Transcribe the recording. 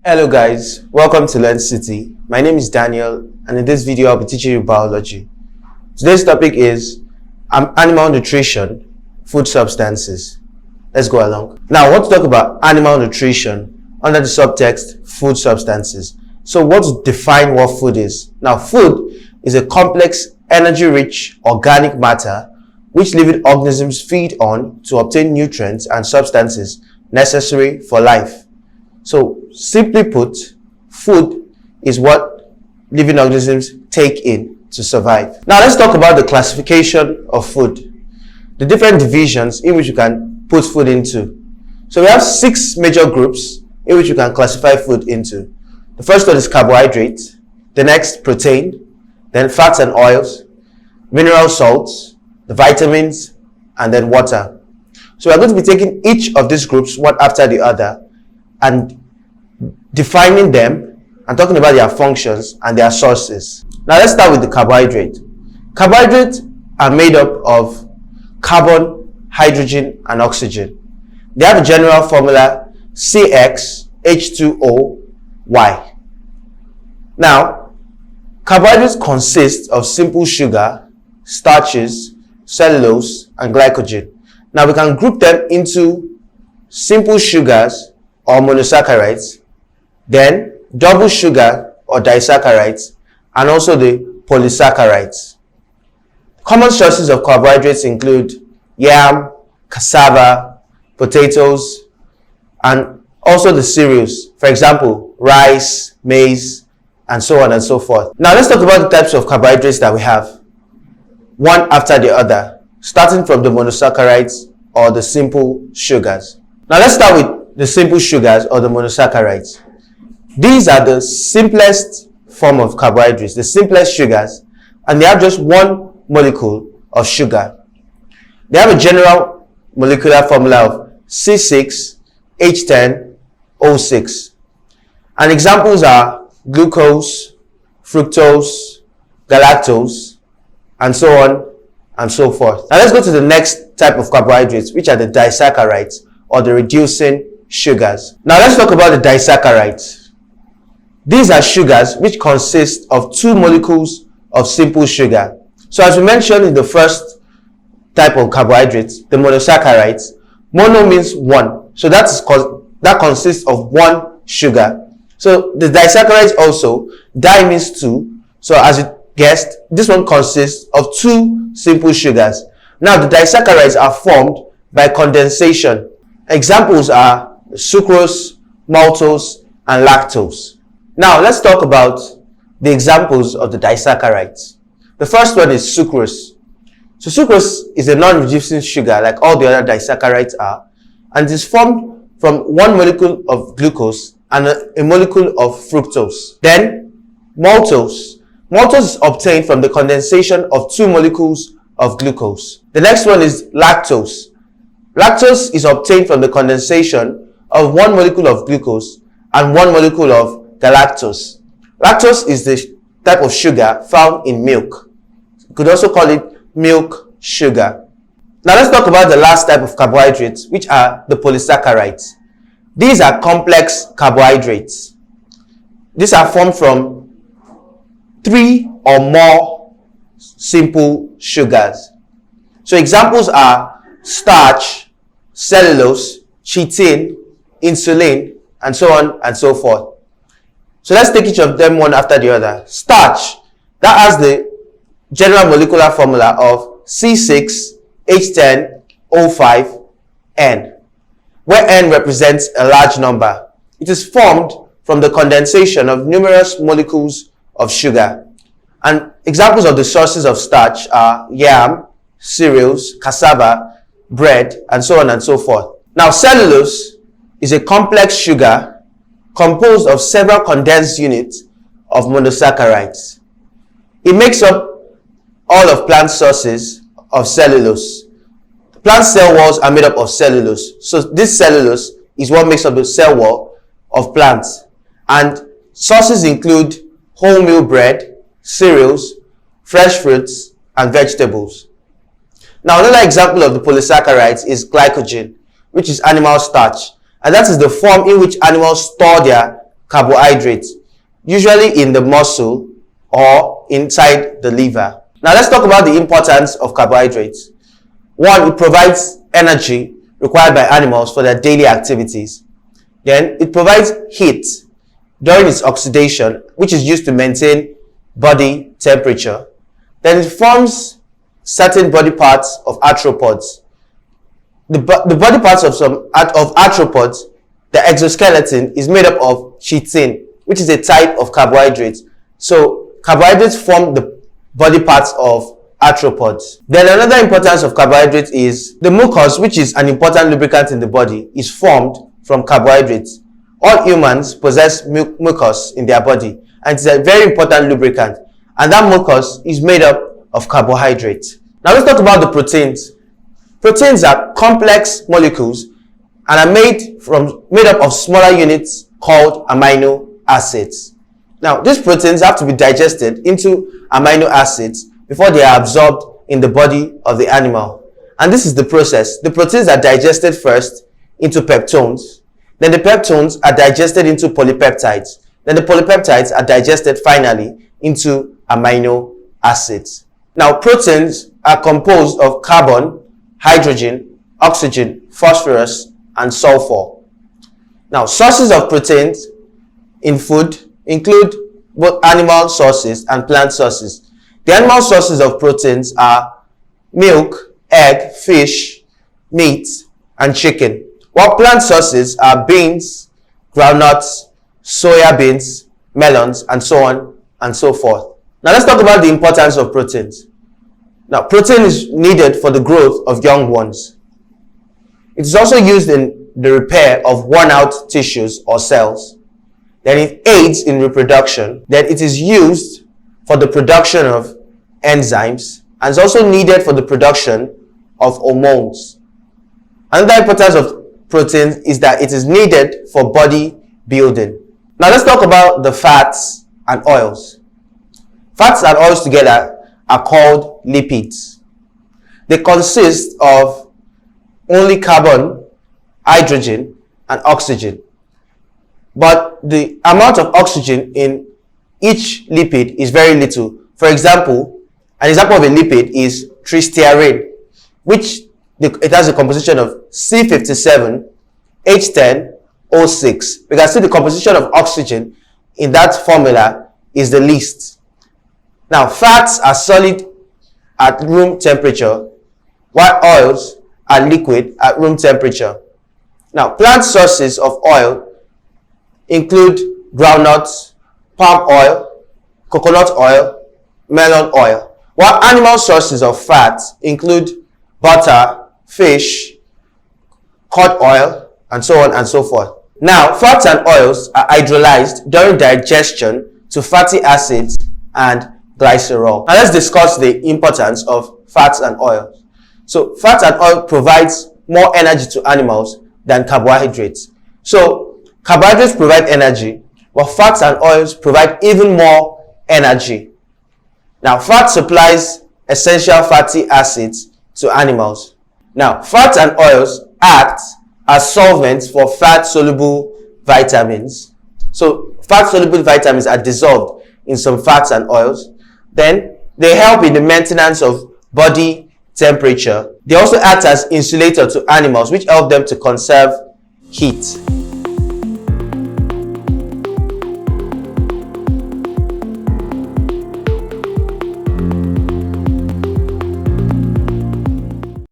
Hello guys, welcome to Learn City. My name is Daniel and in this video I'll be teaching you biology. Today's topic is animal nutrition, food substances. Let's go along. Now I want to talk about animal nutrition under the subtext food substances. So what's define what food is? Now food is a complex, energy-rich organic matter which living organisms feed on to obtain nutrients and substances necessary for life. So simply put, food is what living organisms take in to survive. Now let's talk about the classification of food, the different divisions in which you can put food into. So we have 6 major groups in which you can classify food into. The first one is carbohydrates, the next protein, then fats and oils, mineral salts, the vitamins, and then water. So we're going to be taking each of these groups one after the other and defining them and talking about their functions and their sources. Now let's start with the carbohydrate. Carbohydrates are made up of carbon, hydrogen, and oxygen. They have a general formula CxH2OY. Now, carbohydrates consist of simple sugar, starches, cellulose, and glycogen. Now we can group them into simple sugars or monosaccharides, then double sugar or disaccharides, and also the polysaccharides. Common sources of carbohydrates include yam, cassava, potatoes, and also the cereals. For example, rice, maize, and so on and so forth. Now let's talk about the types of carbohydrates that we have, one after the other, starting from the monosaccharides or the simple sugars. Now let's start with the simple sugars or the monosaccharides. These are the simplest form of carbohydrates, the simplest sugars, and they have just one molecule of sugar. They have a general molecular formula of C6H10O6. And examples are glucose, fructose, galactose, and so on and so forth. Now let's go to the next type of carbohydrates, which are the disaccharides or the reducing sugars. Now let's talk about the disaccharides. These are sugars which consist of 2 molecules of simple sugar. So as we mentioned in the first type of carbohydrates, the monosaccharides, mono means 1. So that consists of 1 sugar. So the disaccharides also, di means 2. So as you guessed, this one consists of 2 simple sugars. Now the disaccharides are formed by condensation. Examples are sucrose, maltose, and lactose. Now let's talk about the examples of the disaccharides. The first one is sucrose. So sucrose is a non-reducing sugar like all the other disaccharides are, and it is formed from 1 molecule of glucose and a molecule of fructose. Then maltose. Maltose is obtained from the condensation of 2 molecules of glucose. The next one is lactose. Lactose is obtained from the condensation of 1 molecule of glucose and 1 molecule of galactose. Lactose is the type of sugar found in milk. You could also call it milk sugar. Now let's talk about the last type of carbohydrates, which are the polysaccharides. These are complex carbohydrates. These are formed from 3 or more simple sugars. So examples are starch, cellulose, chitin, insulin, and so on and so forth. So let's take each of them one after the other. Starch, that has the general molecular formula of C6H10O5N, where N represents a large number. It is formed from the condensation of numerous molecules of sugar. And examples of the sources of starch are yam, cereals, cassava, bread, and so on and so forth. Now cellulose is a complex sugar composed of several condensed units of monosaccharides. It makes up all of plant sources of cellulose. Plant cell walls are made up of cellulose. So this cellulose is what makes up the cell wall of plants. And sources include wholemeal bread, cereals, fresh fruits, and vegetables. Now another example of the polysaccharides is glycogen, which is animal starch. And that is the form in which animals store their carbohydrates, usually in the muscle or inside the liver. Now let's talk about the importance of carbohydrates. One, it provides energy required by animals for their daily activities. Then it provides heat during its oxidation, which is used to maintain body temperature. Then it forms certain body parts of arthropods. The body parts of arthropods, the exoskeleton is made up of chitin, which is a type of carbohydrate. So carbohydrates form the body parts of arthropods. Then another importance of carbohydrates is the mucus, which is an important lubricant in the body, is formed from carbohydrates. All humans possess mucus in their body, and it's a very important lubricant, and that mucus is made up of carbohydrates. Now let's talk about the proteins. Proteins are complex molecules and are made up of smaller units called amino acids. Now these proteins have to be digested into amino acids before they are absorbed in the body of the animal, and this is the process. The proteins are digested first into peptones, then the peptones are digested into polypeptides, then the polypeptides are digested finally into amino acids. Now proteins are composed of carbon, hydrogen, oxygen, phosphorus, and sulfur. Now sources of proteins in food include both animal sources and plant sources. The animal sources of proteins are milk, egg, fish, meat, and chicken, while plant sources are beans, groundnuts, soya beans, melons, and so on and so forth. Now let's talk about the importance of proteins. Now, protein is needed for the growth of young ones. It is also used in the repair of worn-out tissues or cells. Then it aids in reproduction. Then it is used for the production of enzymes, and is also needed for the production of hormones. Another importance of protein is that it is needed for body building. Now let's talk about the fats and oils. Fats and oils together are called lipids. They consist of only carbon, hydrogen, and oxygen. But the amount of oxygen in each lipid is very little. For example, an example of a lipid is tristearine, which it has a composition of C57, H10O6. We can see the composition of oxygen in that formula is the least. Now, fats are solid at room temperature, while oils are liquid at room temperature. Now, plant sources of oil include groundnuts, palm oil, coconut oil, melon oil, while animal sources of fat include butter, fish, cod oil, and so on and so forth. Now, fats and oils are hydrolyzed during digestion to fatty acids and glycerol. Now let's discuss the importance of fats and oils. So fats and oil provides more energy to animals than carbohydrates. So carbohydrates provide energy, while fats and oils provide even more energy. Now fat supplies essential fatty acids to animals. Now fats and oils act as solvents for fat-soluble vitamins. So fat-soluble vitamins are dissolved in some fats and oils. Then they help in the maintenance of body temperature. They also act as insulator to animals, which help them to conserve heat.